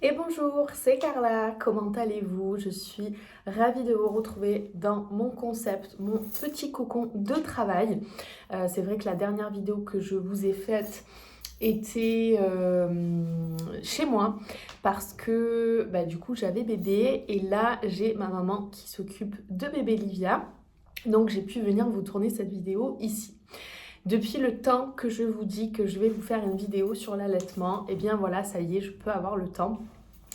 Et bonjour, c'est Carla, comment allez-vous? Je suis ravie de vous retrouver dans mon concept, mon petit cocon de travail. C'est vrai que la dernière vidéo que je vous ai faite était chez moi parce que du coup j'avais bébé et là j'ai ma maman qui s'occupe de bébé Livia. Donc j'ai pu venir vous tourner cette vidéo ici. Depuis le temps que je vous dis que je vais vous faire une vidéo sur l'allaitement, et bien voilà, ça y est, je peux avoir le temps.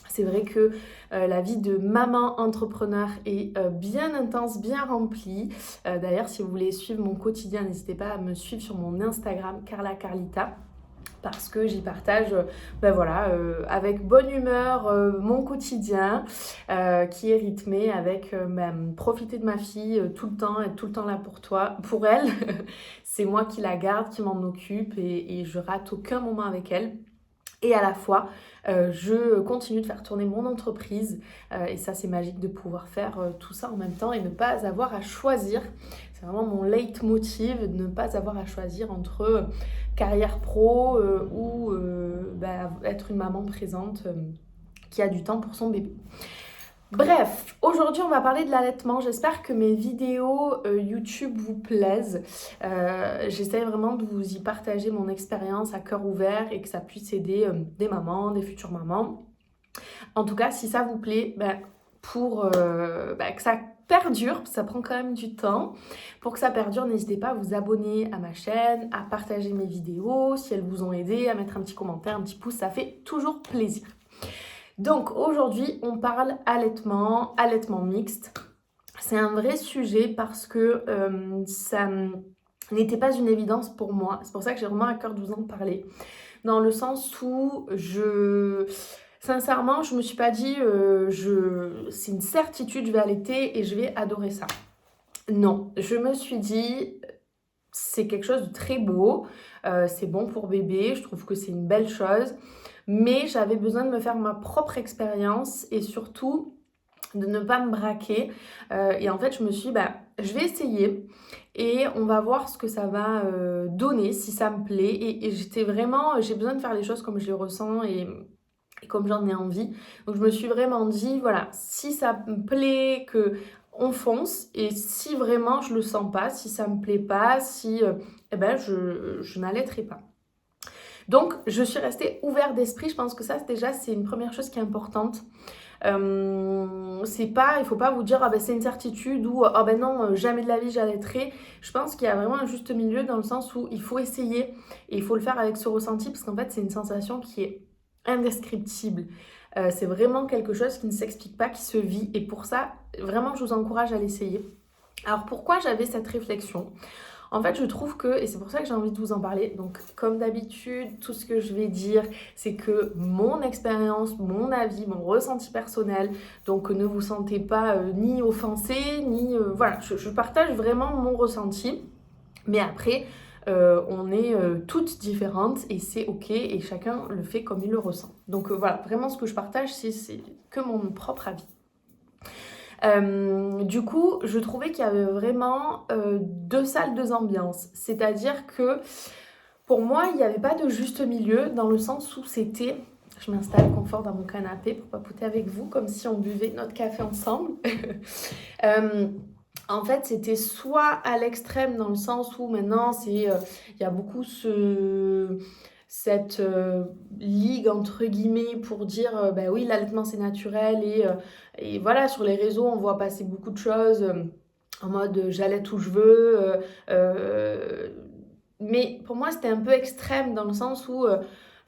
C'est vrai que la vie de maman entrepreneur est bien intense, bien remplie. D'ailleurs, si vous voulez suivre mon quotidien, n'hésitez pas à me suivre sur mon Instagram, Carla Carlita, parce que j'y partage avec bonne humeur mon quotidien qui est rythmé avec profiter de ma fille tout le temps, être tout le temps là pour elle. C'est moi qui la garde, qui m'en occupe et je rate aucun moment avec elle. Et à la fois, je continue de faire tourner mon entreprise et ça c'est magique de pouvoir faire tout ça en même temps et ne pas avoir à choisir. C'est vraiment mon leitmotiv, de ne pas avoir à choisir entre carrière pro ou être une maman présente qui a du temps pour son bébé. Bref, aujourd'hui on va parler de l'allaitement. J'espère que mes vidéos YouTube vous plaisent. J'essaie vraiment de vous y partager mon expérience à cœur ouvert et que ça puisse aider des mamans, des futures mamans. En tout cas, si ça vous plaît, pour que ça perdure, ça prend quand même du temps. Pour que ça perdure, n'hésitez pas à vous abonner à ma chaîne, à partager mes vidéos si elles vous ont aidé, à mettre un petit commentaire, un petit pouce, ça fait toujours plaisir. Donc aujourd'hui, on parle allaitement mixte. C'est un vrai sujet parce que ça n'était pas une évidence pour moi. C'est pour ça que j'ai vraiment à cœur de vous en parler. Dans le sens où sincèrement, je me suis pas dit c'est une certitude, je vais allaiter et je vais adorer ça. Non, je me suis dit c'est quelque chose de très beau, c'est bon pour bébé, je trouve que c'est une belle chose. Mais j'avais besoin de me faire ma propre expérience et surtout de ne pas me braquer. Et en fait, je me suis dit, je vais essayer et on va voir ce que ça va donner, si ça me plaît. Et j'ai besoin de faire les choses comme je les ressens et comme j'en ai envie. Donc je me suis vraiment dit, voilà, si ça me plaît, que on fonce. Et si vraiment je le sens pas, si ça me plaît pas, je n'allaiterai pas. Donc, je suis restée ouverte d'esprit. Je pense que ça, déjà, c'est une première chose qui est importante. Il faut pas vous dire c'est une certitude ou non, jamais de la vie j'allaiterai. Je pense qu'il y a vraiment un juste milieu dans le sens où il faut essayer et il faut le faire avec ce ressenti parce qu'en fait, c'est une sensation qui est indescriptible. C'est vraiment quelque chose qui ne s'explique pas, qui se vit et pour ça, vraiment, je vous encourage à l'essayer. Alors, pourquoi j'avais cette réflexion ? En fait, je trouve que, et c'est pour ça que j'ai envie de vous en parler, donc comme d'habitude, tout ce que je vais dire, c'est que mon expérience, mon avis, mon ressenti personnel, donc ne vous sentez pas ni offensé, ni... voilà, je partage vraiment mon ressenti, mais après, on est toutes différentes et c'est ok, et chacun le fait comme il le ressent. Donc voilà, vraiment ce que je partage, c'est que mon propre avis. Du coup, je trouvais qu'il y avait vraiment deux salles, deux ambiances. C'est-à-dire que pour moi, il n'y avait pas de juste milieu dans le sens où c'était... Je m'installe confort dans mon canapé pour papoter avec vous comme si on buvait notre café ensemble. En fait, c'était soit à l'extrême dans le sens où maintenant, il y a beaucoup cette ligue entre guillemets pour dire oui, l'allaitement c'est naturel et voilà, sur les réseaux on voit passer beaucoup de choses en mode j'allaite où je veux mais pour moi c'était un peu extrême dans le sens où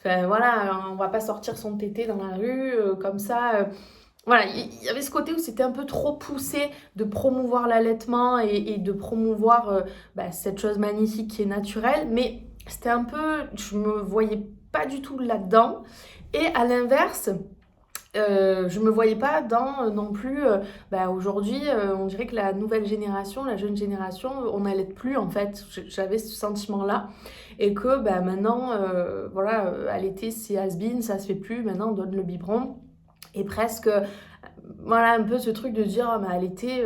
voilà, on va pas sortir son tété dans la rue comme ça voilà, il y avait ce côté où c'était un peu trop poussé de promouvoir l'allaitement et de promouvoir cette chose magnifique qui est naturelle, mais c'était un peu, je me voyais pas du tout là-dedans. Et à l'inverse, je me voyais pas dans non plus, aujourd'hui, on dirait que la nouvelle génération, la jeune génération, on n'allaite plus en fait. J'avais ce sentiment-là. Et que maintenant, allaiter c'est has-been, ça se fait plus, maintenant on donne le biberon. Et presque, voilà, un peu ce truc de dire, mais allaiter,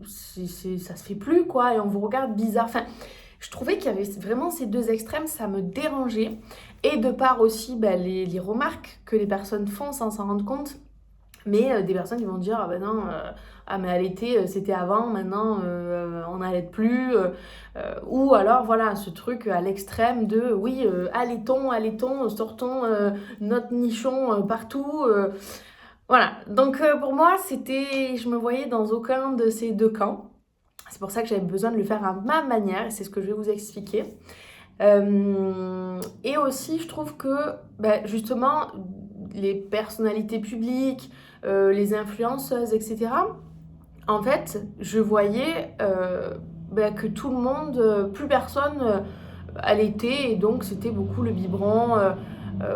ça se fait plus, quoi, et on vous regarde bizarre. Enfin, je trouvais qu'il y avait vraiment ces deux extrêmes, ça me dérangeait. et de par aussi les remarques que les personnes font sans s'en rendre compte. Mais des personnes qui vont dire, ah ben non, ah mais allaiter c'était avant, maintenant on n'allaite plus. Ou alors voilà, ce truc à l'extrême de, oui, allaitons, sortons notre nichon partout. Voilà, donc pour moi, je me voyais dans aucun de ces deux camps. C'est pour ça que j'avais besoin de le faire à ma manière, et c'est ce que je vais vous expliquer. Et aussi, je trouve que justement, les personnalités publiques, les influenceuses, etc., en fait, je voyais que tout le monde, plus personne allaitait, et donc c'était beaucoup le biberon.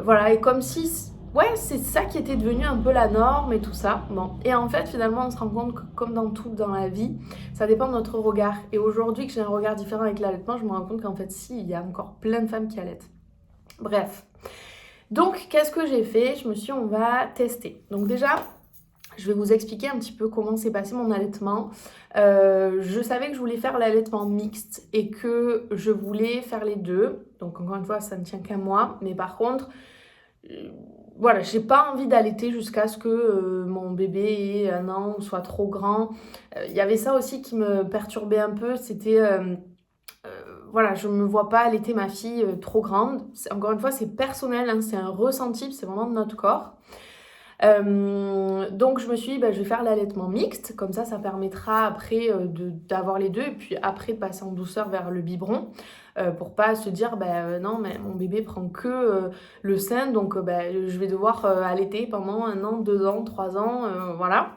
Voilà, et comme si, ouais, c'est ça qui était devenu un peu la norme et tout ça. Bon, et en fait, finalement, on se rend compte que, comme dans tout dans la vie, ça dépend de notre regard. Et aujourd'hui, que j'ai un regard différent avec l'allaitement, je me rends compte qu'en fait, si, il y a encore plein de femmes qui allaitent. Bref. Donc, qu'est-ce que j'ai fait? Je me suis dit, on va tester. Donc déjà, je vais vous expliquer un petit peu comment s'est passé mon allaitement. Je savais que je voulais faire l'allaitement mixte et que je voulais faire les deux. Donc encore une fois, ça ne tient qu'à moi. Mais par contre, voilà, j'ai pas envie d'allaiter jusqu'à ce que mon bébé ait 1 an ou soit trop grand. Il y avait ça aussi qui me perturbait un peu. C'était... voilà, je me vois pas allaiter ma fille trop grande. Encore une fois, c'est personnel, hein, c'est un ressenti, c'est vraiment de notre corps. Donc je me suis dit, je vais faire l'allaitement mixte, comme ça permettra après d'avoir les deux, et puis après de passer en douceur vers le biberon, pour pas se dire, non, mais mon bébé prend que le sein, donc je vais devoir allaiter pendant 1 an, 2 ans, 3 ans, voilà.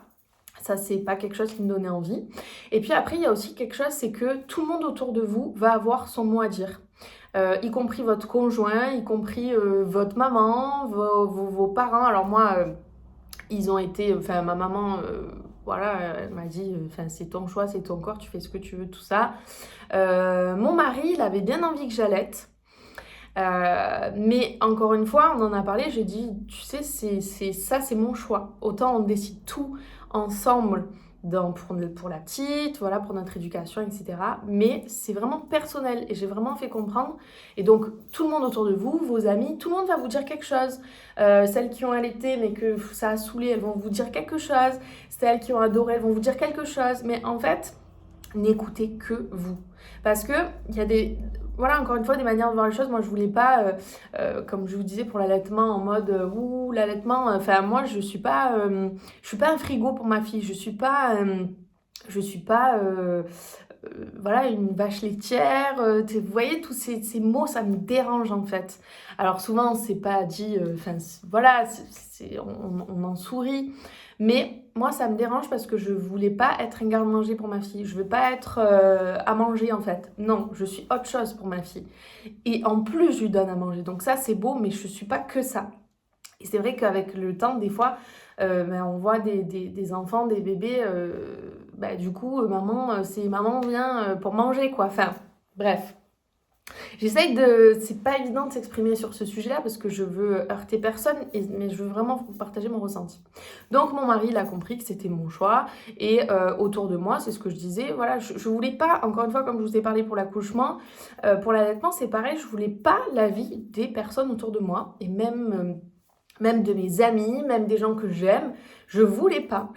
Ça, c'est pas quelque chose qui me donnait envie. Et puis après, il y a aussi quelque chose, c'est que tout le monde autour de vous va avoir son mot à dire. Y compris votre conjoint, y compris votre maman, vos parents. Alors moi, ils ont été... Enfin, ma maman, voilà, elle m'a dit, c'est ton choix, c'est ton corps, tu fais ce que tu veux, tout ça. Mon mari, il avait bien envie que j'allaite. Mais encore une fois, on en a parlé, j'ai dit, tu sais, c'est mon choix. Autant on décide tout ensemble pour la petite, voilà, pour notre éducation, etc. Mais c'est vraiment personnel et j'ai vraiment fait comprendre. Et donc, tout le monde autour de vous, vos amis, tout le monde va vous dire quelque chose. Celles qui ont allaité mais que ça a saoulé, elles vont vous dire quelque chose. Celles qui ont adoré, elles vont vous dire quelque chose. Mais en fait, n'écoutez que vous. Parce que il y a des... Voilà, encore une fois, des manières de voir les choses. Moi, je voulais pas, comme je vous disais pour l'allaitement, en mode ouh, l'allaitement. Enfin, moi, je suis pas un frigo pour ma fille. Je suis pas, voilà, une vache laitière. Vous voyez, tous ces mots, ça me dérange en fait. Alors souvent, c'est pas dit. Enfin, voilà, on en sourit. Mais moi, ça me dérange parce que je voulais pas être un garde-manger pour ma fille. Je veux pas être à manger en fait. Non, je suis autre chose pour ma fille. Et en plus, je lui donne à manger. Donc ça, c'est beau, mais je suis pas que ça. Et c'est vrai qu'avec le temps, des fois, on voit des enfants, des bébés, du coup, maman vient pour manger, quoi. Enfin, bref. C'est pas évident de s'exprimer sur ce sujet-là parce que je veux heurter personne, mais je veux vraiment partager mon ressenti. Donc mon mari, il a compris que c'était mon choix et autour de moi, c'est ce que je disais, voilà, je voulais pas, encore une fois, comme je vous ai parlé pour l'accouchement, pour l'allaitement, c'est pareil, je voulais pas l'avis des personnes autour de moi et même de mes amis, même des gens que j'aime. Je voulais pas.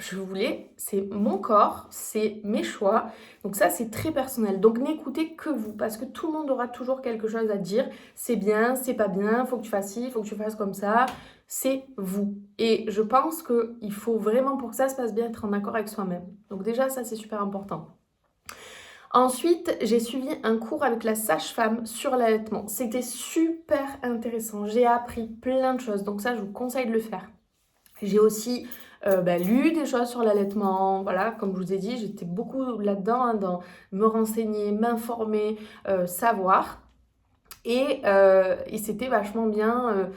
C'est mon corps, c'est mes choix. Donc ça, c'est très personnel. Donc n'écoutez que vous, parce que tout le monde aura toujours quelque chose à dire. C'est bien, c'est pas bien, faut que tu fasses ci, faut que tu fasses comme ça. C'est vous. Et je pense qu'il faut vraiment, pour que ça se passe bien, être en accord avec soi-même. Donc déjà, ça, c'est super important. Ensuite, j'ai suivi un cours avec la sage-femme sur l'allaitement. C'était super intéressant. J'ai appris plein de choses. Donc ça, je vous conseille de le faire. J'ai aussi lu des choses sur l'allaitement. Voilà, comme je vous ai dit, j'étais beaucoup là-dedans, hein, dans me renseigner, m'informer, savoir. Et c'était vachement bien.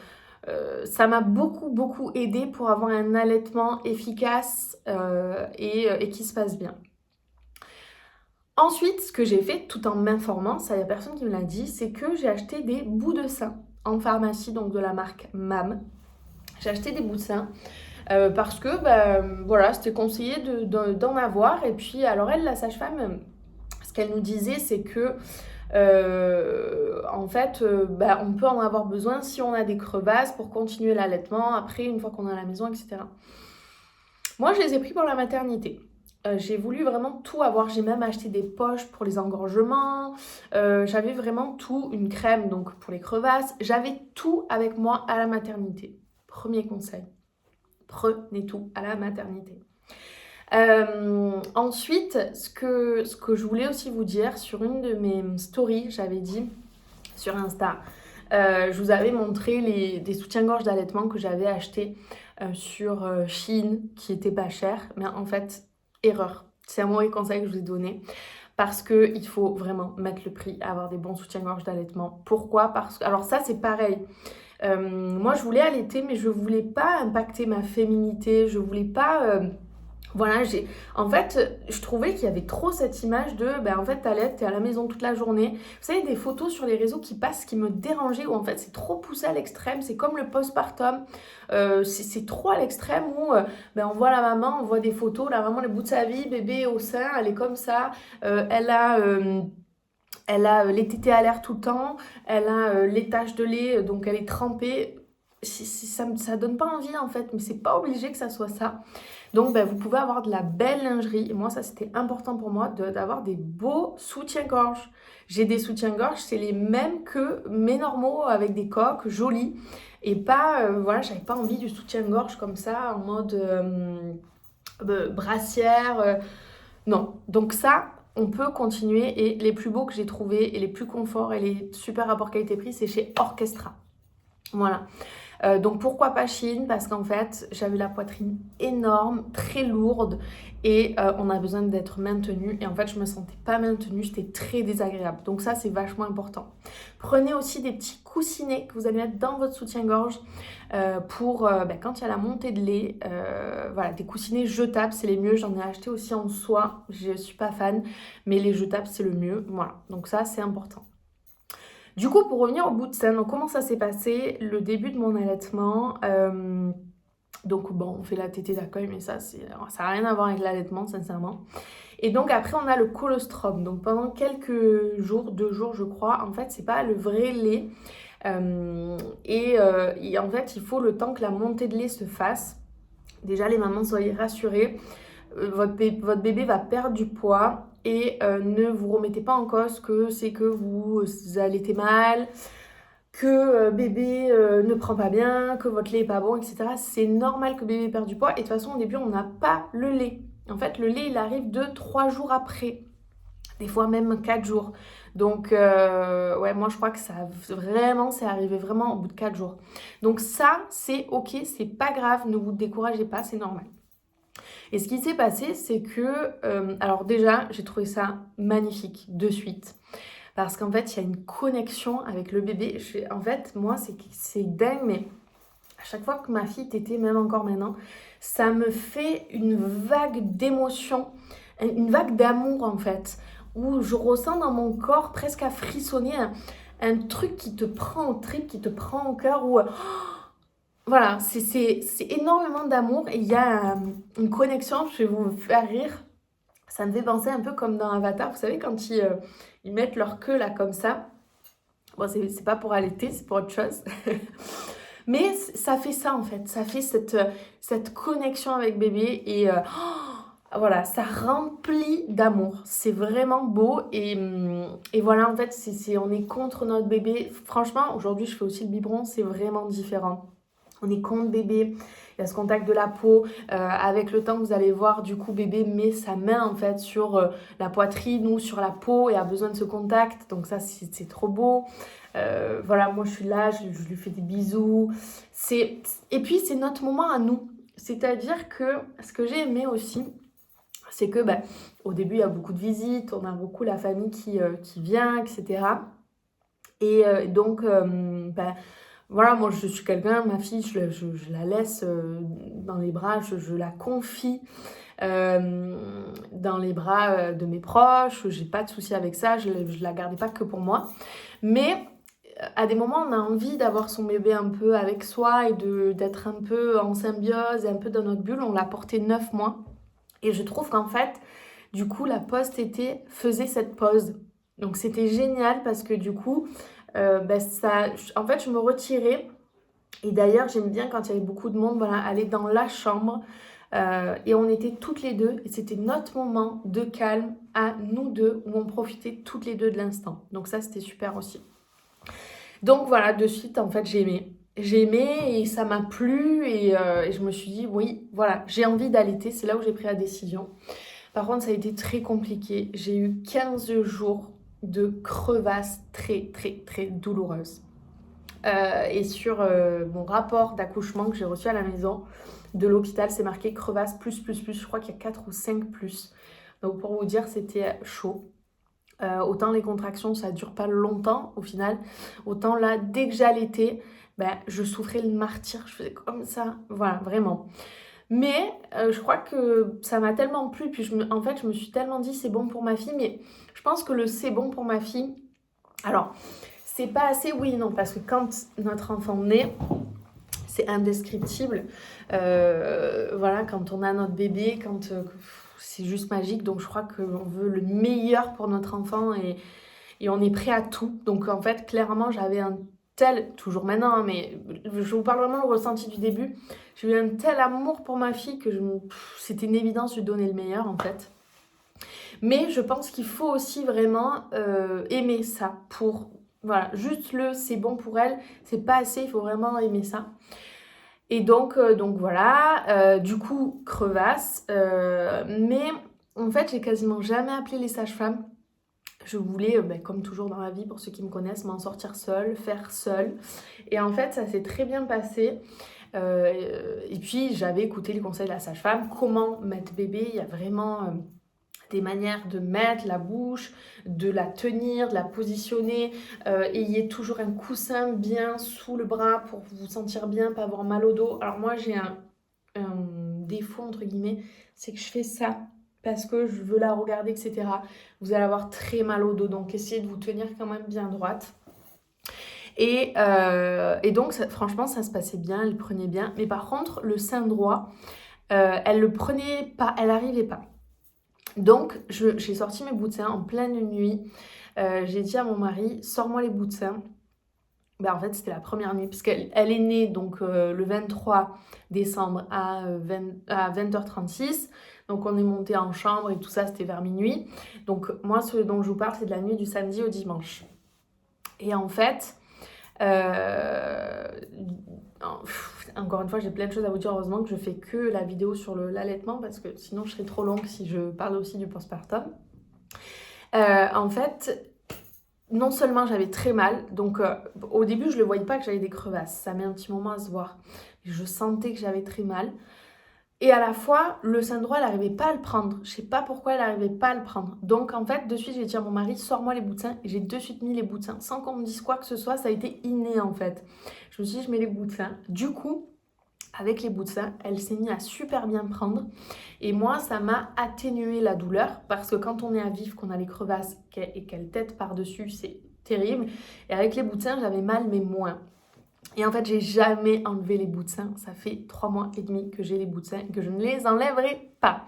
Ça m'a beaucoup aidé pour avoir un allaitement efficace et qui se passe bien. Ensuite, ce que j'ai fait, tout en m'informant, ça, il n'y a personne qui me l'a dit, c'est que j'ai acheté des bouts de sein en pharmacie, donc de la marque MAM. J'ai acheté des bouts de sein parce que, voilà, c'était conseillé d'en avoir. Et puis, alors elle, la sage-femme, ce qu'elle nous disait, c'est que en fait, on peut en avoir besoin si on a des crevasses pour continuer l'allaitement après, une fois qu'on est à la maison, etc. Moi, je les ai pris pour la maternité. J'ai voulu vraiment tout avoir. J'ai même acheté des poches pour les engorgements. J'avais vraiment tout, une crème donc pour les crevasses. J'avais tout avec moi à la maternité. Premier conseil, prenez tout à la maternité. Ensuite, ce que je voulais aussi vous dire, sur une de mes stories, j'avais dit sur Insta, je vous avais montré des soutiens-gorge d'allaitement que j'avais achetés sur Shein, qui étaient pas chers, mais en fait, erreur. C'est un mauvais conseil que je vous ai donné. Parce qu'il faut vraiment mettre le prix à avoir des bons soutiens-gorge d'allaitement. Pourquoi? Parce que, alors ça, c'est pareil. Moi, je voulais allaiter, mais je voulais pas impacter ma féminité. Je voulais pas... Voilà, en fait, je trouvais qu'il y avait trop cette image de, en fait, t'allaites, t'es à la maison toute la journée. Vous savez, des photos sur les réseaux qui passent, qui me dérangeaient, où en fait, c'est trop poussé à l'extrême. C'est comme le postpartum. C'est trop à l'extrême où, on voit la maman, on voit des photos, la maman, le bout de sa vie, bébé au sein, elle est comme ça. Elle a les tétés à l'air tout le temps. Elle a les taches de lait, donc elle est trempée. Ça donne pas envie, en fait, mais c'est pas obligé que ça soit ça. Donc, vous pouvez avoir de la belle lingerie. Et moi, ça, c'était important pour moi d'avoir des beaux soutiens-gorge. J'ai des soutiens-gorge, c'est les mêmes que mes normaux avec des coques jolies. Et pas, j'avais pas envie du soutien-gorge comme ça, en mode brassière. Non. Donc ça, on peut continuer. Et les plus beaux que j'ai trouvés et les plus confort et les super rapport qualité-prix, c'est chez Orchestra. Voilà. Donc pourquoi pas Shein? Parce qu'en fait, j'avais la poitrine énorme, très lourde et on a besoin d'être maintenu. Et en fait, je me sentais pas maintenue, c'était très désagréable. Donc ça, c'est vachement important. Prenez aussi des petits coussinets que vous allez mettre dans votre soutien-gorge pour quand il y a la montée de lait. Voilà, des coussinets jetables, c'est les mieux. J'en ai acheté aussi en soie, je suis pas fan, mais les jetables, c'est le mieux. Voilà, donc ça, c'est important. Du coup, pour revenir au bout de scène, donc comment ça s'est passé, le début de mon allaitement. Donc bon, on fait la tétée d'accueil, mais ça n'a rien à voir avec l'allaitement, sincèrement. Et donc après, on a le colostrum. Donc pendant quelques jours, 2 jours, je crois, en fait, c'est pas le vrai lait. Et en fait, il faut le temps que la montée de lait se fasse. Déjà, les mamans, soyez rassurées. Votre bébé va perdre du poids et ne vous remettez pas en cause que c'est que vous allaitez mal, que bébé ne prend pas bien, que votre lait est pas bon, etc. C'est normal que bébé perde du poids et de toute façon au début on n'a pas le lait. En fait le lait il arrive 2-3 jours après, des fois même 4 jours. Donc moi je crois que ça vraiment c'est arrivé vraiment au bout de 4 jours. Donc ça c'est ok, c'est pas grave, ne vous découragez pas, c'est normal. Et ce qui s'est passé, c'est que, alors déjà, j'ai trouvé ça magnifique de suite. Parce qu'en fait, il y a une connexion avec le bébé. En fait, moi, c'est dingue, mais à chaque fois que ma fille tétait, même encore maintenant, ça me fait une vague d'émotion, une vague d'amour en fait, où je ressens dans mon corps presque à frissonner un truc qui te prend au trip, qui te prend au cœur, où... Voilà, c'est énormément d'amour et il y a une connexion, je vais vous faire rire. Ça me fait penser un peu comme dans Avatar, vous savez, quand ils mettent leur queue là comme ça. Bon, c'est pas pour allaiter, c'est pour autre chose. Mais ça fait ça en fait, ça fait cette connexion avec bébé et voilà, ça remplit d'amour. C'est vraiment beau et voilà, en fait, on est contre notre bébé. Franchement, aujourd'hui, je fais aussi le biberon, c'est vraiment différent. On est contre bébé, il y a ce contact de la peau. Avec le temps, vous allez voir, du coup, bébé met sa main en fait sur la poitrine ou sur la peau et a besoin de ce contact. Donc ça, c'est trop beau. Voilà, moi je suis là, je lui fais des bisous. Et puis, c'est notre moment à nous. C'est-à-dire que ce que j'ai aimé aussi, c'est que au début, il y a beaucoup de visites, on a beaucoup la famille qui vient, etc. Et donc, voilà, moi je suis quelqu'un, ma fille, je la laisse dans les bras, je la confie dans les bras de mes proches, j'ai pas de souci avec ça, je la gardais pas que pour moi. Mais à des moments, on a envie d'avoir son bébé un peu avec soi et d'être un peu en symbiose et un peu dans notre bulle. On l'a porté 9 mois et je trouve qu'en fait, du coup, la post-été faisait cette pause. Donc c'était génial parce que du coup, en fait, je me retirais. Et d'ailleurs, j'aime bien quand il y avait beaucoup de monde, voilà, aller dans la chambre. Et on était toutes les deux. Et c'était notre moment de calme à nous deux, où on profitait toutes les deux de l'instant. Donc ça, c'était super aussi. Donc voilà, de suite, en fait, j'ai aimé. J'ai aimé et ça m'a plu. Et je me suis dit, oui, voilà, j'ai envie d'allaiter. C'est là où j'ai pris la décision. Par contre, ça a été très compliqué. J'ai eu 15 jours de crevasses très, très, très douloureuses. Et sur mon rapport d'accouchement que j'ai reçu à la maison de l'hôpital, c'est marqué crevasse plus, plus, plus. Je crois qu'il y a 4 ou 5 plus. Donc pour vous dire, c'était chaud. Autant les contractions, ça dure pas longtemps au final. Autant là, dès que j'allaitais, je souffrais le martyre. Je faisais comme ça. Voilà, vraiment. Mais je crois que ça m'a tellement plu. Puis en fait, je me suis tellement dit c'est bon pour ma fille. Mais je pense que le c'est bon pour ma fille... Alors, c'est pas assez, oui, non, parce que quand notre enfant naît, c'est indescriptible. Voilà, quand on a notre bébé, c'est juste magique. Donc je crois qu'on veut le meilleur pour notre enfant et on est prêt à tout. Donc en fait, clairement, j'avais un tel, toujours maintenant, hein, mais je vous parle vraiment le ressenti du début. J'ai eu un tel amour pour ma fille que c'était une évidence de lui donner le meilleur en fait. Mais je pense qu'il faut aussi vraiment aimer ça pour... Voilà, juste c'est bon pour elle, c'est pas assez, il faut vraiment aimer ça. Et donc voilà, du coup, crevasse. Mais en fait, j'ai quasiment jamais appelé les sages-femmes. Je voulais, comme toujours dans la vie, pour ceux qui me connaissent, m'en sortir seule, faire seule. Et en fait, ça s'est très bien passé. Et puis, j'avais écouté les conseils de la sage-femme. Comment mettre bébé, il y a vraiment... des manières de mettre la bouche, de la tenir, de la positionner. Ayez toujours un coussin bien sous le bras pour vous sentir bien, pas avoir mal au dos. Alors moi, j'ai un défaut, entre guillemets, c'est que je fais ça parce que je veux la regarder, etc. Vous allez avoir très mal au dos, donc essayez de vous tenir quand même bien droite. Et donc, franchement, ça se passait bien, elle prenait bien. Mais par contre, le sein droit, elle le prenait pas, elle n'arrivait pas. Donc, j'ai sorti mes bouts de sein en pleine nuit. J'ai dit à mon mari, sors-moi les bouts de sein. En fait, c'était la première nuit, puisqu'elle est née donc, le 23 décembre à 20h36. Donc, on est monté en chambre et tout ça, c'était vers minuit. Donc, moi, ce dont je vous parle, c'est de la nuit du samedi au dimanche. Et en fait... encore une fois, j'ai plein de choses à vous dire. Heureusement que je fais que la vidéo sur l'allaitement parce que sinon je serais trop longue si je parle aussi du postpartum. En fait, non seulement j'avais très mal, donc au début je ne le voyais pas que j'avais des crevasses, ça met un petit moment à se voir. Je sentais que j'avais très mal. Et à la fois, le sein droit, elle n'arrivait pas à le prendre. Je ne sais pas pourquoi elle n'arrivait pas à le prendre. Donc en fait, de suite, j'ai dit à mon mari, sors-moi les bouts de sein. Et j'ai de suite mis les bouts de sein. Sans qu'on me dise quoi que ce soit, ça a été inné en fait. Je me suis dit, je mets les bouts de sein. Du coup, avec les bouts de sein, elle s'est mise à super bien prendre. Et moi, ça m'a atténué la douleur. Parce que quand on est à vif, qu'on a les crevasses et qu'elle tète par-dessus, c'est terrible. Et avec les bouts de sein, j'avais mal, mais moins. Et en fait, j'ai jamais enlevé les bouts de sein. Ça fait 3 mois et demi que j'ai les bouts de sein et que je ne les enlèverai pas.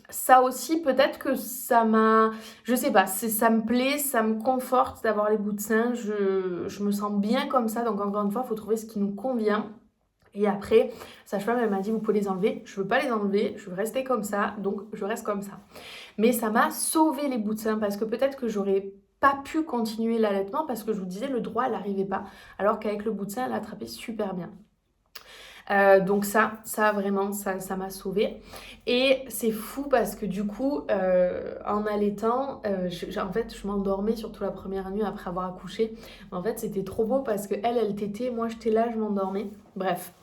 Ça aussi, peut-être que ça m'a... Je sais pas, ça me plaît, ça me conforte d'avoir les bouts de sein. Je me sens bien comme ça. Donc encore une fois, il faut trouver ce qui nous convient. Et après, sage-femme, elle m'a dit, vous pouvez les enlever. Je veux pas les enlever, je veux rester comme ça. Donc, je reste comme ça. Mais ça m'a sauvé les bouts de sein parce que peut-être que j'aurais pas pu continuer l'allaitement parce que je vous disais, le droit, elle n'arrivait pas. Alors qu'avec le bout de sein, elle attrapait super bien. Donc ça vraiment, ça m'a sauvée. Et c'est fou parce que du coup, en allaitant, en fait, je m'endormais surtout la première nuit après avoir accouché. En fait, c'était trop beau parce que elle tétait, moi j'étais là, je m'endormais. Bref.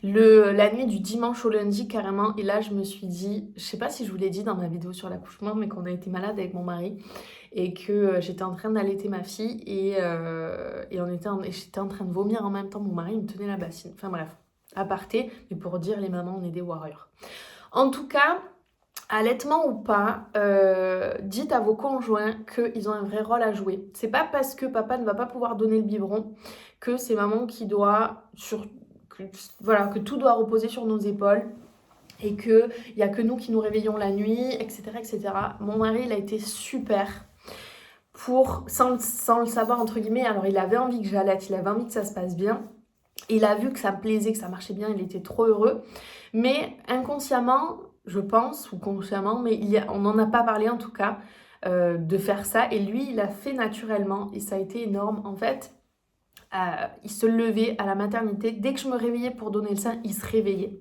La nuit du dimanche au lundi carrément, et là je me suis dit, je sais pas si je vous l'ai dit dans ma vidéo sur l'accouchement, mais qu'on a été malade avec mon mari et que j'étais en train d'allaiter ma fille et j'étais en train de vomir en même temps, mon mari me tenait la bassine. Enfin bref, aparté, mais pour dire les mamans, on est des warriors. En tout cas, allaitement ou pas, dites à vos conjoints qu'ils ont un vrai rôle à jouer. C'est pas parce que papa ne va pas pouvoir donner le biberon que c'est maman qui doit que tout doit reposer sur nos épaules. et qu'il n'y a que nous qui nous réveillons la nuit, etc., etc. Mon mari, il a été super sans le savoir, entre guillemets. Alors, il avait envie que j'allaite, il avait envie que ça se passe bien. Il a vu que ça me plaisait, que ça marchait bien, il était trop heureux. Mais inconsciemment, je pense, ou consciemment, mais on n'en a pas parlé en tout cas, de faire ça. Et lui, il a fait naturellement et ça a été énorme. En fait, il se levait à la maternité. Dès que je me réveillais pour donner le sein, il se réveillait.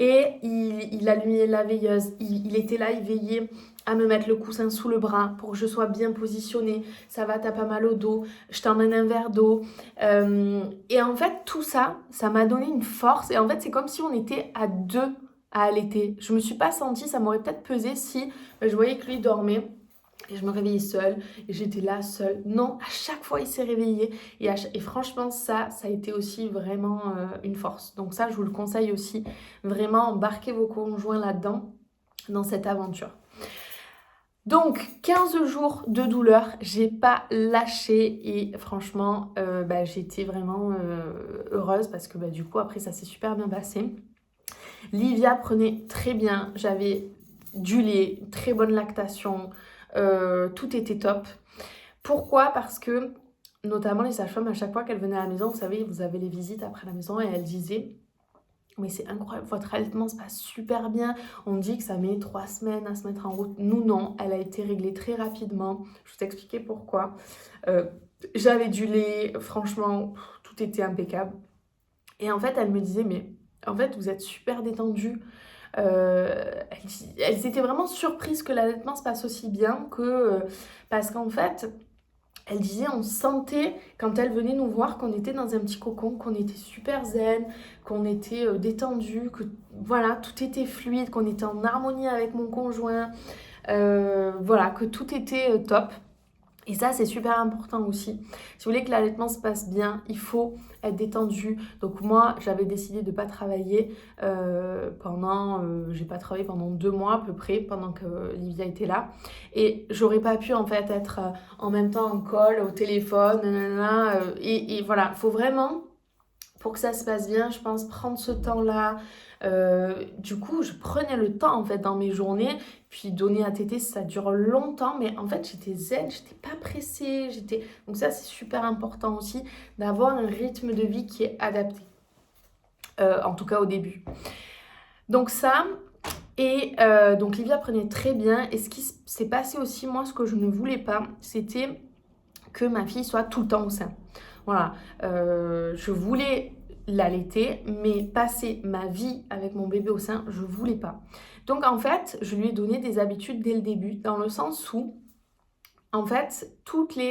Et il allumait la veilleuse, il était là, il veillait à me mettre le coussin sous le bras pour que je sois bien positionnée. Ça va, t'as pas mal au dos, je t'emmène un verre d'eau. Et en fait, tout ça, ça m'a donné une force. Et en fait, c'est comme si on était à deux à allaiter. Je me suis pas sentie, ça m'aurait peut-être pesé si je voyais que lui dormait. Et je me réveillais seule, et j'étais là seule. Non, à chaque fois, il s'est réveillé. Et franchement, ça a été aussi vraiment une force. Donc ça, je vous le conseille aussi. Vraiment, embarquez vos conjoints là-dedans, dans cette aventure. Donc, 15 jours de douleur, j'ai pas lâché. Et franchement, j'étais vraiment heureuse parce que du coup, après, ça s'est super bien passé. Livia prenait très bien. J'avais du lait, très bonne lactation. Tout était top. Pourquoi? Parce que notamment les sages-femmes, à chaque fois qu'elles venaient à la maison, vous savez, vous avez les visites après la maison et elles disaient mais c'est incroyable, votre allaitement se passe super bien. On dit que ça met 3 semaines à se mettre en route. Nous, non, elle a été réglée très rapidement. Je vais t'expliquer pourquoi. J'avais du lait, franchement, tout était impeccable. Et en fait, elle me disait mais en fait, vous êtes super détendue. Elles étaient vraiment surprises que l'allaitement se passe aussi bien parce qu'en fait, elle disait on sentait quand elle venait nous voir qu'on était dans un petit cocon, qu'on était super zen, qu'on était détendu, que voilà, tout était fluide, qu'on était en harmonie avec mon conjoint, voilà, que tout était top. Et ça, c'est super important aussi. Si vous voulez que l'allaitement se passe bien, il faut être détendu. Donc moi, j'avais décidé de ne pas travailler j'ai pas travaillé pendant 2 mois à peu près, pendant que Livia était là. Et j'aurais pas pu en fait être en même temps en call, au téléphone, nanana, et voilà, il faut vraiment, pour que ça se passe bien, je pense, prendre ce temps-là. Du coup, je prenais le temps en fait dans mes journées. Puis donner à téter, ça dure longtemps, mais en fait, j'étais zen, j'étais pas pressée. Donc ça, c'est super important aussi, d'avoir un rythme de vie qui est adapté. En tout cas au début. Donc ça, et donc Livia prenait très bien. Et ce qui s'est passé aussi, moi, ce que je ne voulais pas, c'était que ma fille soit tout le temps au sein. Voilà, je voulais l'allaiter, mais passer ma vie avec mon bébé au sein, je voulais pas. Donc en fait, je lui ai donné des habitudes dès le début, dans le sens où, en fait,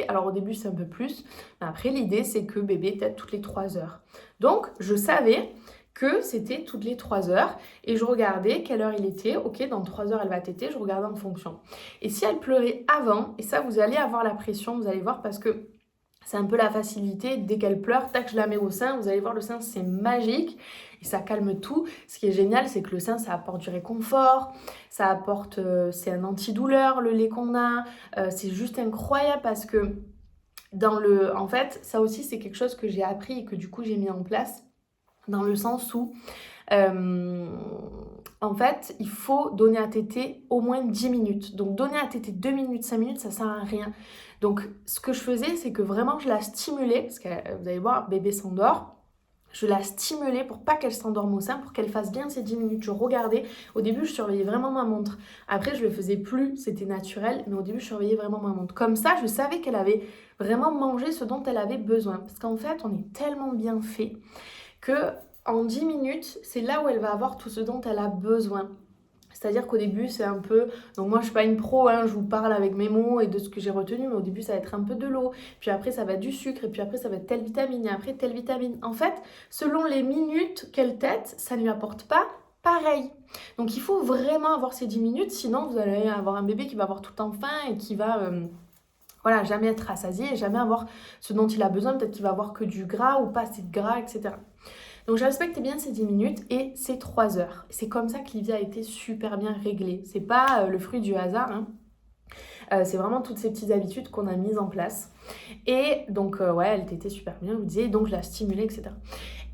alors au début c'est un peu plus, mais après l'idée c'est que bébé tète toutes les 3 heures. Donc je savais que c'était toutes les 3 heures et je regardais quelle heure il était. Ok, dans 3 heures elle va téter, je regardais en fonction. Et si elle pleurait avant, et ça vous allez avoir la pression, vous allez voir, parce que c'est un peu la facilité, dès qu'elle pleure, tac, je la mets au sein, vous allez voir, le sein c'est magique et ça calme tout. Ce qui est génial, c'est que le sein ça apporte du réconfort, ça apporte, c'est un antidouleur le lait qu'on a, c'est juste incroyable parce que en fait, ça aussi c'est quelque chose que j'ai appris et que du coup j'ai mis en place, dans le sens où en fait, il faut donner à téter au moins 10 minutes. Donc donner à téter 2 minutes, 5 minutes, ça sert à rien. Donc ce que je faisais, c'est que vraiment je la stimulais, parce que vous allez voir, bébé s'endort. Je la stimulais pour pas qu'elle s'endorme au sein, pour qu'elle fasse bien ces 10 minutes. Je regardais. Au début, je surveillais vraiment ma montre. Après, je le faisais plus, c'était naturel. Mais au début, je surveillais vraiment ma montre. Comme ça, je savais qu'elle avait vraiment mangé ce dont elle avait besoin. Parce qu'en fait, on est tellement bien fait que en 10 minutes, c'est là où elle va avoir tout ce dont elle a besoin. C'est-à-dire qu'au début, c'est un peu... Donc moi, je suis pas une pro, je vous parle avec mes mots et de ce que j'ai retenu, mais au début, ça va être un peu de l'eau, puis après, ça va être du sucre, et puis après, ça va être telle vitamine, et après, telle vitamine. En fait, selon les minutes qu'elle tète, ça ne lui apporte pas pareil. Donc il faut vraiment avoir ces 10 minutes, sinon vous allez avoir un bébé qui va avoir tout le temps faim et qui va... voilà, jamais être rassasié et jamais avoir ce dont il a besoin. Peut-être qu'il va avoir que du gras ou pas assez de gras, etc. Donc je respecte bien ces 10 minutes et ces 3 heures. C'est comme ça que Livia a été super bien réglée. C'est pas le fruit du hasard, c'est vraiment toutes ces petites habitudes qu'on a mises en place. Et donc ouais, elle était super bien, je vous disais, donc je la stimulais, etc.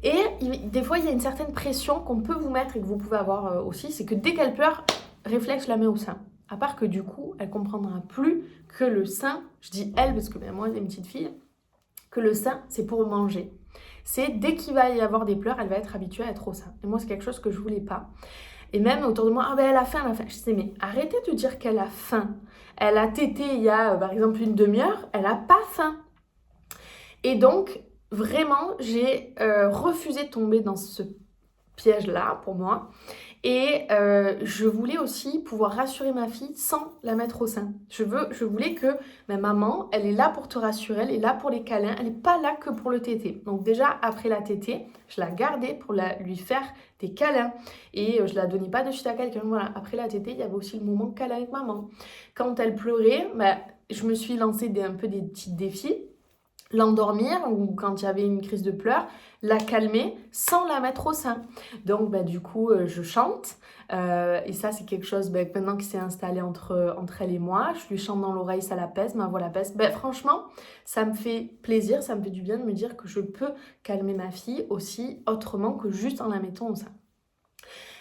Et des fois, il y a une certaine pression qu'on peut vous mettre et que vous pouvez avoir aussi, c'est que dès qu'elle pleure, réflexe, je la mets au sein. À part que du coup, elle comprendra plus que le sein, je dis elle parce que moi j'ai une petite fille, que le sein c'est pour manger. C'est dès qu'il va y avoir des pleurs, elle va être habituée à être au sein. Et moi c'est quelque chose que je voulais pas. Et même autour de moi, ah ben elle a faim, elle a faim. Je disais mais arrêtez de dire qu'elle a faim. Elle a tété il y a par exemple une demi-heure, elle a pas faim. Et donc vraiment j'ai refusé de tomber dans ce piège-là pour moi. Et je voulais aussi pouvoir rassurer ma fille sans la mettre au sein. Je voulais que ma maman, elle est là pour te rassurer, elle est là pour les câlins, elle n'est pas là que pour le tété. Donc déjà, après la tétée, je la gardais pour lui faire des câlins. Et je la donnais pas de suite à quelqu'un. Voilà, après la tétée, il y avait aussi le moment câlin avec maman. Quand elle pleurait, je me suis lancé un peu des petits défis. L'endormir ou quand il y avait une crise de pleurs, la calmer sans la mettre au sein. Donc du coup, je chante et ça c'est quelque chose maintenant qui s'est installé entre elle et moi. Je lui chante dans l'oreille, ça l'apaise, ma voix l'apaise. Franchement, ça me fait plaisir, ça me fait du bien de me dire que je peux calmer ma fille aussi autrement que juste en la mettant au sein.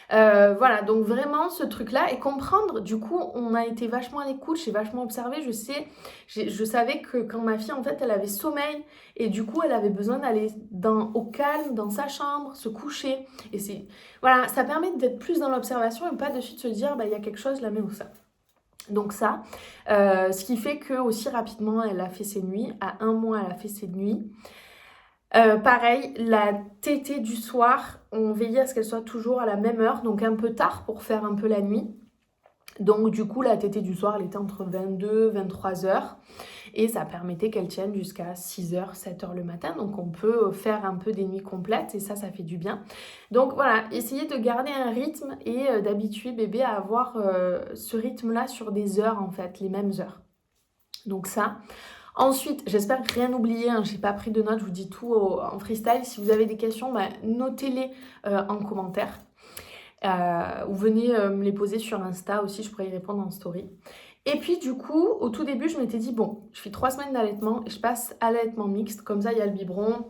Voilà, donc vraiment ce truc-là et comprendre, du coup, on a été vachement à l'écoute, j'ai vachement observé, je savais que quand ma fille, en fait, elle avait sommeil et du coup, elle avait besoin d'aller au calme, dans sa chambre, se coucher. Et voilà, ça permet d'être plus dans l'observation et pas de suite se dire, il y a quelque chose, je la mets au sein. Donc ça, ce qui fait que aussi rapidement, elle a fait ses nuits. À 1 mois, elle a fait ses nuits. Pareil, la tétée du soir, on veillait à ce qu'elle soit toujours à la même heure, donc un peu tard pour faire un peu la nuit. Donc du coup, la tétée du soir, elle était entre 22 et 23 heures. Et ça permettait qu'elle tienne jusqu'à 6 heures, 7 heures le matin. Donc on peut faire un peu des nuits complètes et ça fait du bien. Donc voilà, essayez de garder un rythme et d'habituer bébé à avoir ce rythme-là sur des heures en fait, les mêmes heures. Donc ça... Ensuite, j'espère rien oublier, j'ai pas pris de notes, je vous dis tout en freestyle. Si vous avez des questions, notez-les en commentaire. Ou venez me les poser sur Insta aussi, je pourrais y répondre en story. Et puis du coup, au tout début, je m'étais dit, bon, je fais 3 semaines d'allaitement et je passe à l'allaitement mixte. Comme ça, il y a le biberon.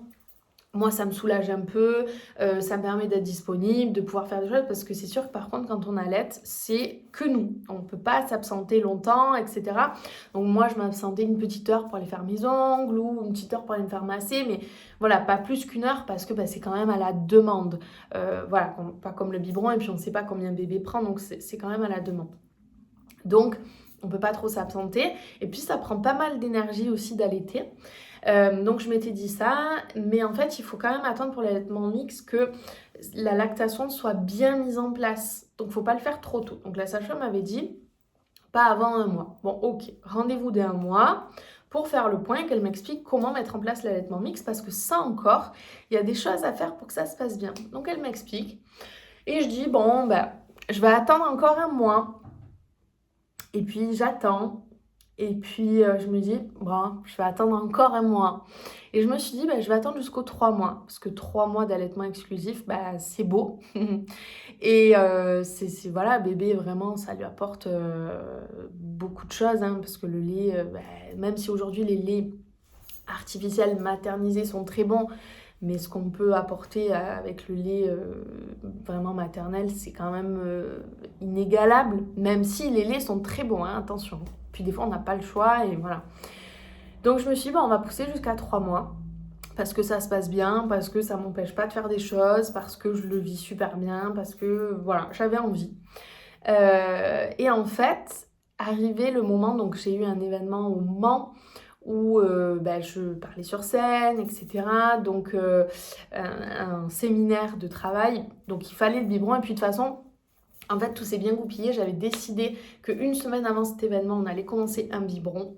Moi, ça me soulage un peu, ça me permet d'être disponible, de pouvoir faire des choses, parce que c'est sûr que par contre, quand on allaite, c'est que nous. On ne peut pas s'absenter longtemps, etc. Donc moi, je m'absentais une petite heure pour aller faire mes ongles ou une petite heure pour aller me faire masser, mais voilà, pas plus qu'1 heure parce que c'est quand même à la demande. Voilà, pas comme le biberon, et puis on ne sait pas combien le bébé prend, donc c'est quand même à la demande. Donc, on ne peut pas trop s'absenter, et puis ça prend pas mal d'énergie aussi d'allaiter. Donc je m'étais dit ça, mais en fait il faut quand même attendre pour l'allaitement mixte que la lactation soit bien mise en place. Donc il ne faut pas le faire trop tôt. Donc la sage-femme m'avait dit pas avant 1 mois. Bon ok, rendez-vous d'1 mois pour faire le point et qu'elle m'explique comment mettre en place l'allaitement mixte parce que ça encore, il y a des choses à faire pour que ça se passe bien. Donc elle m'explique et je dis bon je vais attendre encore 1 mois et puis j'attends. Et puis, je me dis, bon, je vais attendre encore 1 mois. Et je me suis dit, je vais attendre jusqu'aux 3 mois. Parce que 3 mois d'allaitement exclusif, c'est beau. Et voilà, bébé, vraiment, ça lui apporte beaucoup de choses. Parce que le lait, même si aujourd'hui les laits artificiels maternisés sont très bons, mais ce qu'on peut apporter avec le lait vraiment maternel, c'est quand même inégalable. Même si les laits sont très bons, attention. Puis des fois, on n'a pas le choix et voilà. Donc je me suis dit, on va pousser jusqu'à 3 mois. Parce que ça se passe bien, parce que ça m'empêche pas de faire des choses, parce que je le vis super bien, parce que voilà, j'avais envie. Et en fait, arrivé le moment, donc j'ai eu un événement au Mans où je parlais sur scène, etc. Donc un séminaire de travail, donc il fallait le biberon et puis de toute façon, en fait, tout s'est bien goupillé. J'avais décidé qu'une semaine avant cet événement, on allait commencer un biberon.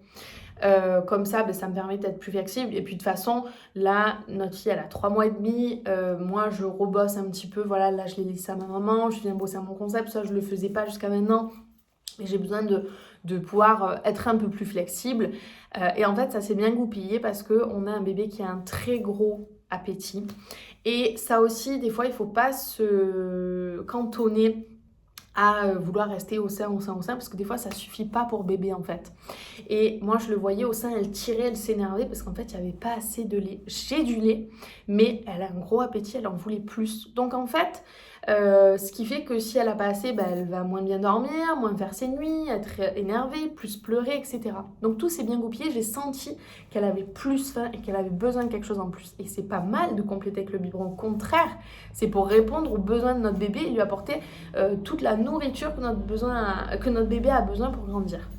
Comme ça, ça me permet d'être plus flexible. Et puis de toute façon, là, notre fille, elle a 3 mois et demi. Moi, je rebosse un petit peu. Voilà, là, je l'ai laissé à ma maman. Je viens bosser à mon concept. Ça, je ne le faisais pas jusqu'à maintenant. Mais j'ai besoin de pouvoir être un peu plus flexible. Et en fait, ça s'est bien goupillé parce qu'on a un bébé qui a un très gros appétit. Et ça aussi, des fois, il ne faut pas se cantonner à vouloir rester au sein, parce que des fois ça suffit pas pour bébé en fait. Et moi je le voyais au sein, elle tirait, elle s'énervait parce qu'en fait il n'y avait pas assez de lait. J'ai du lait, mais elle a un gros appétit, elle en voulait plus. Donc en fait, ce qui fait que si elle a pas assez, bah, elle va moins bien dormir, moins faire ses nuits, être énervée, plus pleurer, etc. Donc tout s'est bien goupillé, j'ai senti qu'elle avait plus faim et qu'elle avait besoin de quelque chose en plus. Et c'est pas mal de compléter avec le biberon, au contraire, c'est pour répondre aux besoins de notre bébé et lui apporter toute la nourriture que notre bébé a besoin pour grandir.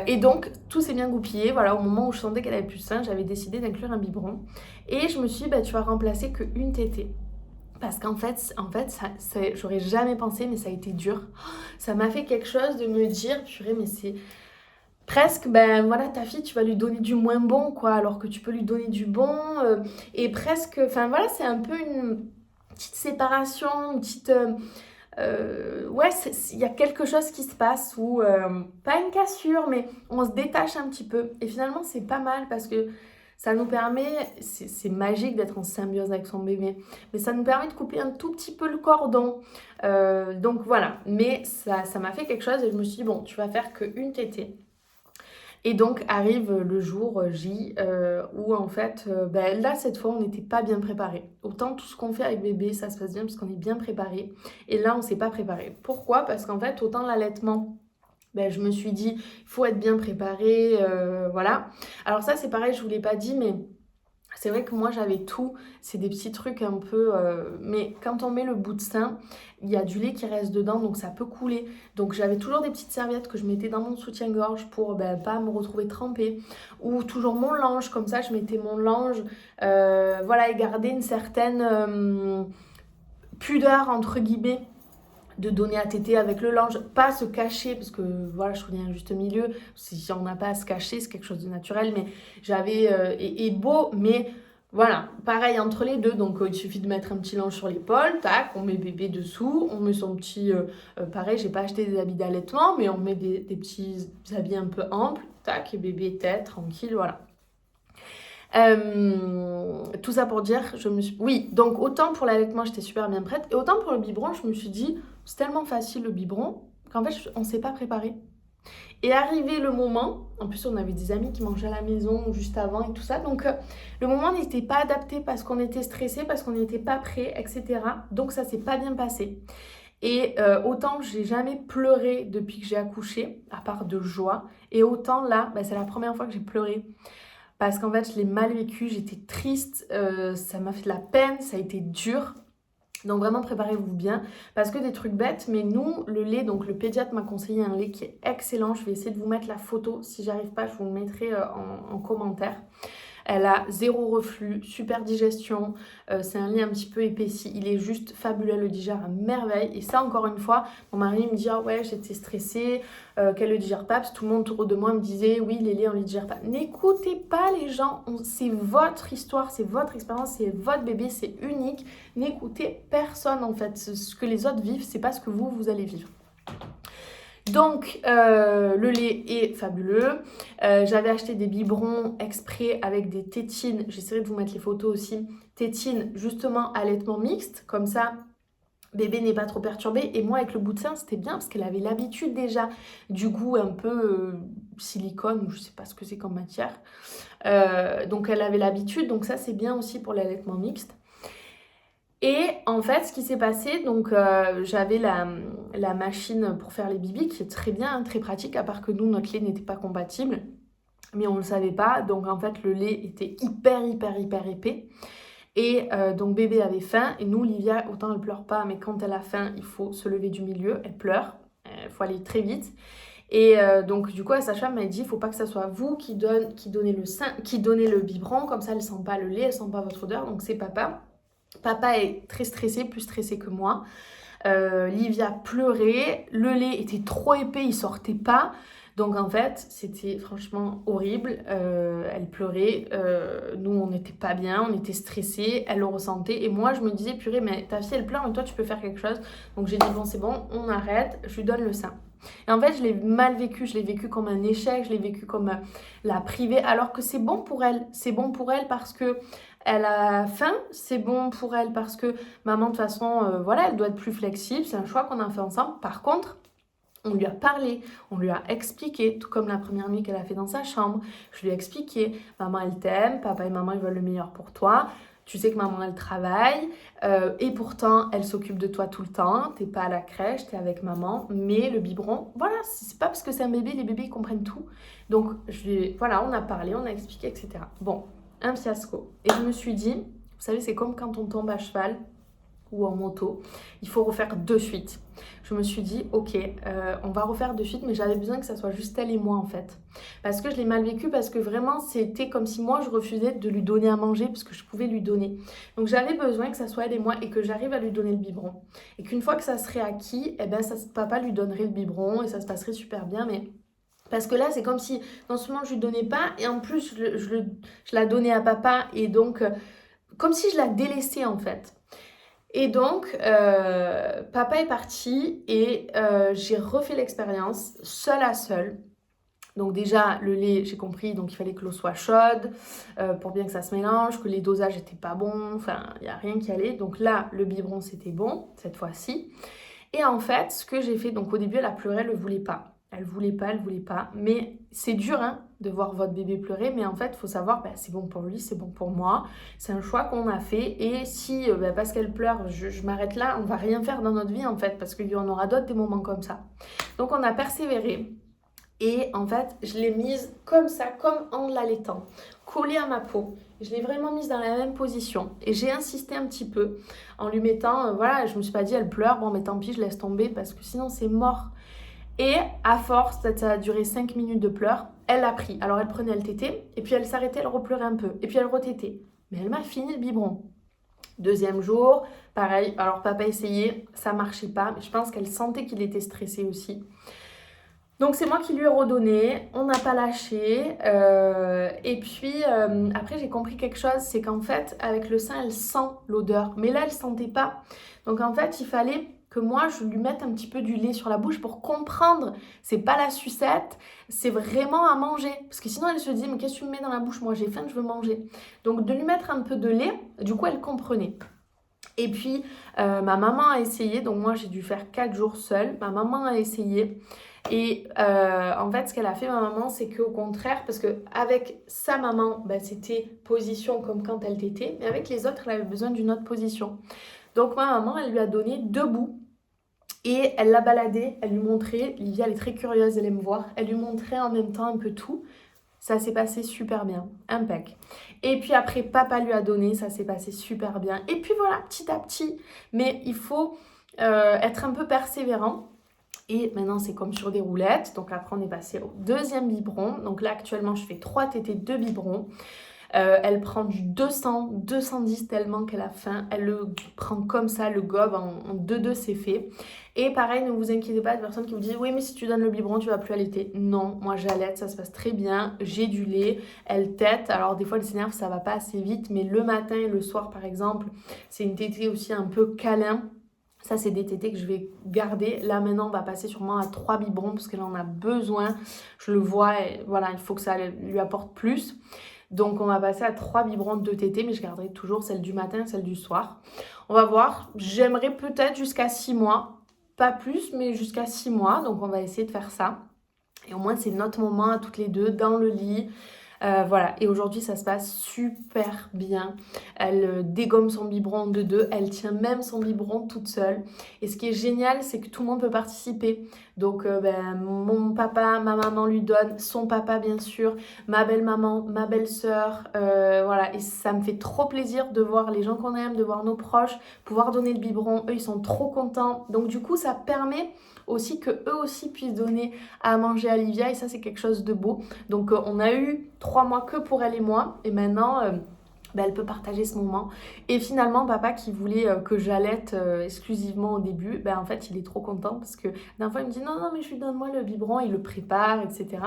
Et donc, tout s'est bien goupillé. Voilà, au moment où je sentais qu'elle avait plus faim, j'avais décidé d'inclure un biberon. Et je me suis dit, bah, tu vas remplacer qu'une tétée. Parce qu'en fait j'aurais jamais pensé, mais ça a été dur. Ça m'a fait quelque chose de me dire, purée, mais c'est presque, ben voilà, ta fille, tu vas lui donner du moins bon, quoi, alors que tu peux lui donner du bon. Et presque, enfin voilà, c'est un peu une petite séparation, une petite... ouais, il y a quelque chose qui se passe où, pas une cassure, mais on se détache un petit peu. Et finalement, c'est pas mal parce que ça nous permet, c'est magique d'être en symbiose avec son bébé, mais ça nous permet de couper un tout petit peu le cordon. Donc voilà, mais ça m'a fait quelque chose et je me suis dit, bon, tu vas faire qu'une tétée. Et donc arrive le jour J où en fait, ben, là cette fois on n'était pas bien préparé. Autant tout ce qu'on fait avec bébé ça se passe bien parce qu'on est bien préparé. Et là on s'est pas préparé. Pourquoi? Parce qu'en fait autant l'allaitement, ben, je me suis dit il faut être bien préparé, voilà. Alors ça c'est pareil, je vous l'ai pas dit mais... C'est vrai que moi j'avais tout, c'est des petits trucs un peu... mais quand on met le bout de sein, il y a du lait qui reste dedans, donc ça peut couler. Donc j'avais toujours des petites serviettes que je mettais dans mon soutien-gorge pour pas me retrouver trempée. Ou toujours mon linge, comme ça je mettais mon linge, voilà, et garder une certaine pudeur entre guillemets de donner à téter avec le linge, pas se cacher, parce que voilà, je trouvais un juste milieu, si on n'a pas à se cacher, c'est quelque chose de naturel, mais j'avais, et beau, mais voilà, pareil entre les deux, donc il suffit de mettre un petit linge sur l'épaule, tac, on met bébé dessous, on met son petit, pareil, j'ai pas acheté des habits d'allaitement, mais on met des petits habits un peu amples, tac, et bébé tête, tranquille, voilà. Tout ça pour dire, oui, donc autant pour l'allaitement, j'étais super bien prête, et autant pour le biberon, je me suis dit, c'est tellement facile le biberon, qu'en fait, on ne s'est pas préparé. Et arrivé le moment, en plus on avait des amis qui mangeaient à la maison juste avant et tout ça, donc le moment n'était pas adapté parce qu'on était stressé, parce qu'on n'était pas prêt, etc. Donc ça s'est pas bien passé. Et autant j'ai jamais pleuré depuis que j'ai accouché, à part de joie, et autant là, c'est la première fois que j'ai pleuré. Parce qu'en fait, je l'ai mal vécu, j'étais triste, ça m'a fait de la peine, ça a été dur. Donc vraiment, préparez-vous bien. Parce que des trucs bêtes, mais nous, le lait, donc le pédiatre m'a conseillé un lait qui est excellent. Je vais essayer de vous mettre la photo. Si j'arrive pas, je vous le mettrai en commentaire. Elle a zéro reflux, super digestion, c'est un lait un petit peu épaissi, il est juste fabuleux, elle le digère à merveille. Et ça, encore une fois, mon mari me dit « Ah ouais, j'étais stressée, qu'elle le digère pas », parce que tout le monde autour de moi me disait « Oui, les laits, on les digère pas ». N'écoutez pas les gens, c'est votre histoire, c'est votre expérience, c'est votre bébé, c'est unique. N'écoutez personne en fait, ce que les autres vivent, c'est pas ce que vous allez vivre. Donc le lait est fabuleux, j'avais acheté des biberons exprès avec des tétines, j'essaierai de vous mettre les photos aussi, tétines justement allaitement mixte, comme ça bébé n'est pas trop perturbé. Et moi avec le bout de sein c'était bien parce qu'elle avait l'habitude déjà du goût un peu silicone ou je sais pas ce que c'est comme matière, donc elle avait l'habitude, donc ça c'est bien aussi pour l'allaitement mixte. Et en fait, ce qui s'est passé, donc j'avais la machine pour faire les bibis qui est très bien, hein, très pratique, à part que nous, notre lait n'était pas compatible, mais on ne le savait pas. Donc en fait, le lait était hyper épais. Et donc bébé avait faim, et nous, Livia, autant elle pleure pas, mais quand elle a faim, il faut se lever du milieu, elle pleure, il faut aller très vite. Et donc du coup, à sa femme m'a dit, il faut pas que ça soit vous qui donnez le biberon, comme ça elle sent pas le lait, elle sent pas votre odeur, donc c'est papa. Papa est très stressé, plus stressé que moi. Livia pleurait, le lait était trop épais, il sortait pas. Donc en fait, c'était franchement horrible. Elle pleurait, nous on n'était pas bien, on était stressés, elle le ressentait. Et moi je me disais, purée, mais ta fille elle pleure, mais toi tu peux faire quelque chose. Donc j'ai dit, bon c'est bon, on arrête, je lui donne le sein. Et en fait, je l'ai mal vécu, je l'ai vécu comme un échec, je l'ai vécu comme la privée, alors que c'est bon pour elle. C'est bon pour elle parce que elle a faim, c'est bon pour elle parce que maman, de toute façon, voilà, elle doit être plus flexible, c'est un choix qu'on a fait ensemble. Par contre, on lui a parlé, on lui a expliqué, tout comme la première nuit qu'elle a fait dans sa chambre. Je lui ai expliqué, maman elle t'aime, papa et maman ils veulent le meilleur pour toi. Tu sais que maman elle travaille et pourtant elle s'occupe de toi tout le temps. T'es pas à la crèche, t'es avec maman. Mais le biberon, voilà, c'est pas parce que c'est un bébé, les bébés ils comprennent tout. Donc voilà, on a parlé, on a expliqué, etc. Bon, un fiasco. Et je me suis dit, vous savez, c'est comme quand on tombe à cheval ou en moto, il faut refaire de suite. Je me suis dit, ok, on va refaire de suite, mais j'avais besoin que ça soit juste elle et moi en fait. Parce que je l'ai mal vécu, parce que vraiment c'était comme si moi je refusais de lui donner à manger, parce que je pouvais lui donner. Donc j'avais besoin que ça soit elle et moi et que j'arrive à lui donner le biberon. Et qu'une fois que ça serait acquis, eh ben, papa lui donnerait le biberon et ça se passerait super bien, mais... Parce que là, c'est comme si, non seulement je lui donnais pas, et en plus, je la donnais à papa, et donc, comme si je la délaissais en fait. Et donc, papa est parti et j'ai refait l'expérience seule à seule. Donc déjà, le lait, j'ai compris, donc il fallait que l'eau soit chaude pour bien que ça se mélange, que les dosages n'étaient pas bons, enfin, il n'y a rien qui allait. Donc là, le biberon, c'était bon, cette fois-ci. Et en fait, ce que j'ai fait, donc au début, elle a pleuré, elle ne voulait pas. Elle voulait pas. Mais c'est dur hein, de voir votre bébé pleurer. Mais en fait, il faut savoir, bah, c'est bon pour lui, c'est bon pour moi. C'est un choix qu'on a fait. Et si, parce qu'elle pleure, je m'arrête là, on va rien faire dans notre vie en fait. Parce qu'il y en aura d'autres des moments comme ça. Donc on a persévéré. Et en fait, je l'ai mise comme ça, comme en l'allaitant, collée à ma peau. Je l'ai vraiment mise dans la même position. Et j'ai insisté un petit peu en lui mettant, voilà, je me suis pas dit, elle pleure, bon, mais tant pis, je laisse tomber parce que sinon c'est mort. Et à force, ça a duré 5 minutes de pleurs, elle l'a pris. Alors elle prenait le tété, et puis elle s'arrêtait, elle repleurait un peu, et puis elle retétait. Mais elle m'a fini le biberon. Deuxième jour, pareil, alors papa essayait, ça marchait pas, mais je pense qu'elle sentait qu'il était stressé aussi. Donc c'est moi qui lui ai redonné, on n'a pas lâché. Et puis après j'ai compris quelque chose, c'est qu'en fait avec le sein elle sent l'odeur, mais là elle sentait pas. Donc en fait il fallait que moi je lui mette un petit peu du lait sur la bouche pour comprendre. C'est pas la sucette, c'est vraiment à manger. Parce que sinon elle se dit mais qu'est-ce que tu me mets dans la bouche? Moi j'ai faim, je veux manger. Donc de lui mettre un peu de lait, du coup elle comprenait. Et puis ma maman a essayé, donc moi j'ai dû faire 4 jours seule. Ma maman a essayé. Et en fait, ce qu'elle a fait, ma maman, c'est qu'au contraire, parce qu'avec sa maman, ben, c'était position comme quand elle tétait, mais avec les autres, elle avait besoin d'une autre position. Donc ma maman, elle lui a donné debout et elle l'a baladée, elle lui montrait, Livia, elle est très curieuse, elle aime voir, elle lui montrait en même temps un peu tout. Ça s'est passé super bien, impec. Et puis après, papa lui a donné, ça s'est passé super bien. Et puis voilà, petit à petit, mais il faut être un peu persévérant. Et maintenant, c'est comme sur des roulettes. Donc après, on est passé au deuxième biberon. Donc là, actuellement, je fais 3 tétés, 2 biberons. Elle prend du 200, 210 tellement qu'elle a faim. Elle le prend comme ça, le gobe en 2-2, c'est fait. Et pareil, ne vous inquiétez pas, des personnes qui vous disent « Oui, mais si tu donnes le biberon, tu vas plus allaiter. » Non, moi j'allaite, ça se passe très bien. J'ai du lait, elle tète. Alors des fois, elle s'énerve, ça va pas assez vite. Mais le matin et le soir, par exemple, c'est une tétée aussi un peu câlin. Ça, c'est des tétés que je vais garder. Là, maintenant, on va passer sûrement à 3 biberons parce qu'elle en a besoin. Je le vois et voilà, il faut que ça lui apporte plus. Donc, on va passer à 3 biberons de tétés, mais je garderai toujours celle du matin, celle du soir. On va voir. J'aimerais peut-être jusqu'à 6 mois. Pas plus, mais jusqu'à 6 mois. Donc, on va essayer de faire ça. Et au moins, c'est notre moment à toutes les deux dans le lit. Voilà, et aujourd'hui ça se passe super bien. Elle dégomme son biberon de 2, elle tient même son biberon toute seule. Et ce qui est génial, c'est que tout le monde peut participer. Donc mon papa, ma maman lui donne, son papa bien sûr, ma belle-maman, ma belle-sœur. Voilà, et ça me fait trop plaisir de voir les gens qu'on aime, de voir nos proches, pouvoir donner le biberon. Eux, ils sont trop contents. Donc du coup, ça permet aussi que eux aussi puissent donner à manger à Livia et ça c'est quelque chose de beau. Donc on a eu 3 mois que pour elle et moi et maintenant elle peut partager ce moment. Et finalement papa qui voulait que j'allaite exclusivement au début, en fait il est trop content parce que d'un fois il me dit non mais je lui donne moi le biberon, il le prépare etc.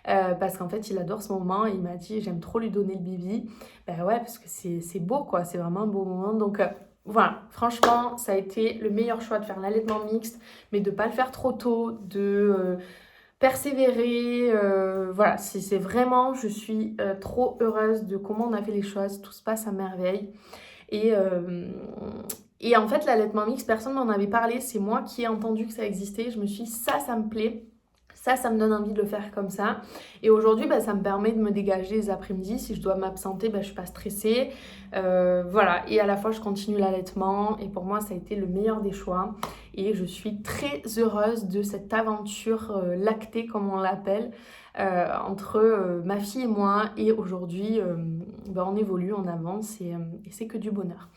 Parce qu'en fait il adore ce moment et il m'a dit j'aime trop lui donner le bibi. Ouais parce que c'est beau quoi, c'est vraiment un beau moment donc... Voilà, franchement, ça a été le meilleur choix de faire l'allaitement mixte, mais de ne pas le faire trop tôt, persévérer. Voilà, c'est vraiment, je suis trop heureuse de comment on a fait les choses. Tout se passe à merveille. Et, euh, et en fait, l'allaitement mixte, personne m'en avait parlé. C'est moi qui ai entendu que ça existait. Je me suis dit, ça me plaît. Ça me donne envie de le faire comme ça. Et aujourd'hui, ça me permet de me dégager les après-midi. Si je dois m'absenter, je ne suis pas stressée. Voilà. Et à la fois, je continue l'allaitement. Et pour moi, ça a été le meilleur des choix. Et je suis très heureuse de cette aventure lactée, comme on l'appelle, entre ma fille et moi. Et aujourd'hui, on évolue, on avance et c'est que du bonheur.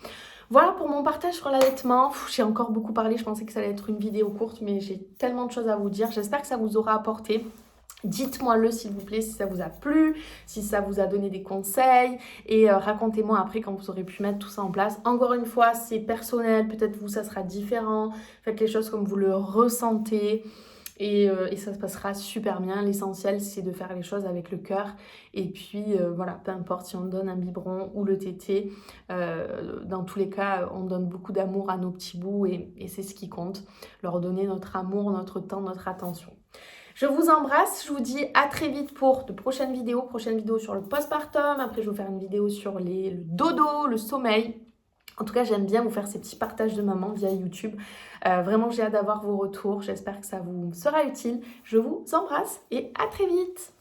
Voilà pour mon partage sur l'allaitement. J'ai encore beaucoup parlé, je pensais que ça allait être une vidéo courte, mais j'ai tellement de choses à vous dire. J'espère que ça vous aura apporté. Dites-moi-le s'il vous plaît si ça vous a plu, si ça vous a donné des conseils et racontez-moi après quand vous aurez pu mettre tout ça en place. Encore une fois, c'est personnel, peut-être vous ça sera différent. Faites les choses comme vous le ressentez. Et ça se passera super bien. L'essentiel, c'est de faire les choses avec le cœur. Et puis, voilà, peu importe si on donne un biberon ou le tété. Dans tous les cas, on donne beaucoup d'amour à nos petits bouts et c'est ce qui compte. Leur donner notre amour, notre temps, notre attention. Je vous embrasse, je vous dis à très vite pour de prochaines vidéos sur le postpartum. Après, je vais vous faire une vidéo sur le dodo, le sommeil. En tout cas, j'aime bien vous faire ces petits partages de maman via YouTube. Vraiment, j'ai hâte d'avoir vos retours. J'espère que ça vous sera utile. Je vous embrasse et à très vite.